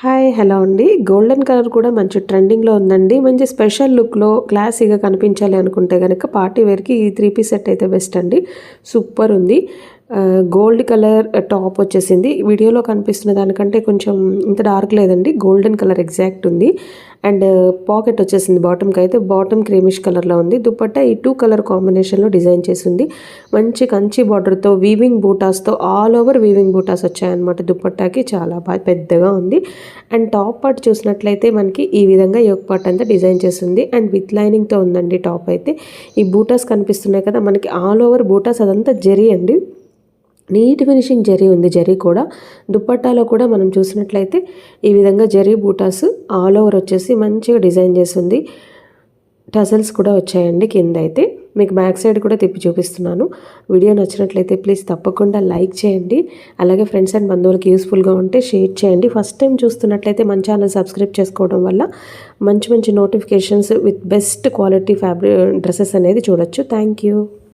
Hi hello అండి. Golden colour కూడా మంచి ట్రెండింగ్‌లో ఉందండి. మంచి స్పెషల్ లుక్‌లో క్లాసీగా కనిపించాలి అనుకుంటే గనక పార్టీ వేర్‌కి ఈ 3 పీస్ సెట్ అయితే బెస్ట్ అండి. సూపర్ ఉంది. గోల్డ్ కలర్ టాప్ వచ్చేసింది. వీడియోలో కనిపిస్తున్న దానికంటే కొంచెం ఇంత డార్క్ లేదండి. గోల్డెన్ కలర్ ఎగ్జాక్ట్ ఉంది. అండ్ పాకెట్ వచ్చేసింది బాటమ్‌కి అయితే. బాటమ్ క్రీమిష్ కలర్‌లో ఉంది. దుపట్టా ఈ 2 కలర్ కాంబినేషన్‌లో డిజైన్ చేసింది. మంచి కంచి బార్డర్‌తో వీవింగ్ బూటాస్‌తో ఆల్ ఓవర్ వీవింగ్ బూటాస్ వచ్చాయన్నమాట దుపట్టాకి. చాలా పెద్దగా ఉంది. అండ్ టాప్ పార్ట్ చూసినట్లయితే మనకి ఈ విధంగా యోక్ పార్ట్ అంతా డిజైన్ చేసింది. అండ్ విత్ లైనింగ్‌తో ఉందండి టాప్ అయితే. ఈ బూటాస్ కనిపిస్తున్నాయి కదా మనకి ఆల్ ఓవర్ బూటాస్ అదంతా జరీ అండి. నీట్ ఫినిషింగ్ జరీ ఉంది. జరీ కూడా దుపట్టాలో కూడా మనం చూసినట్లయితే ఈ విధంగా జరీ బూటాస్ ఆల్ ఓవర్ వచ్చేసి మంచిగా డిజైన్ చేసింది. టజల్స్ కూడా వచ్చాయండి కింద అయితే. మీకు బ్యాక్ సైడ్ కూడా తిప్పి చూపిస్తున్నాను. వీడియో నచ్చినట్లయితే ప్లీజ్ తప్పకుండా లైక్ చేయండి. అలాగే ఫ్రెండ్స్ అండ్ బంధువులకి యూస్ఫుల్గా ఉంటే షేర్ చేయండి. ఫస్ట్ టైం చూస్తున్నట్లయితే మన ఛానల్ సబ్స్క్రైబ్ చేసుకోవడం వల్ల మంచి మంచి notifications with best quality dresses అనేది చూడొచ్చు. Thank you.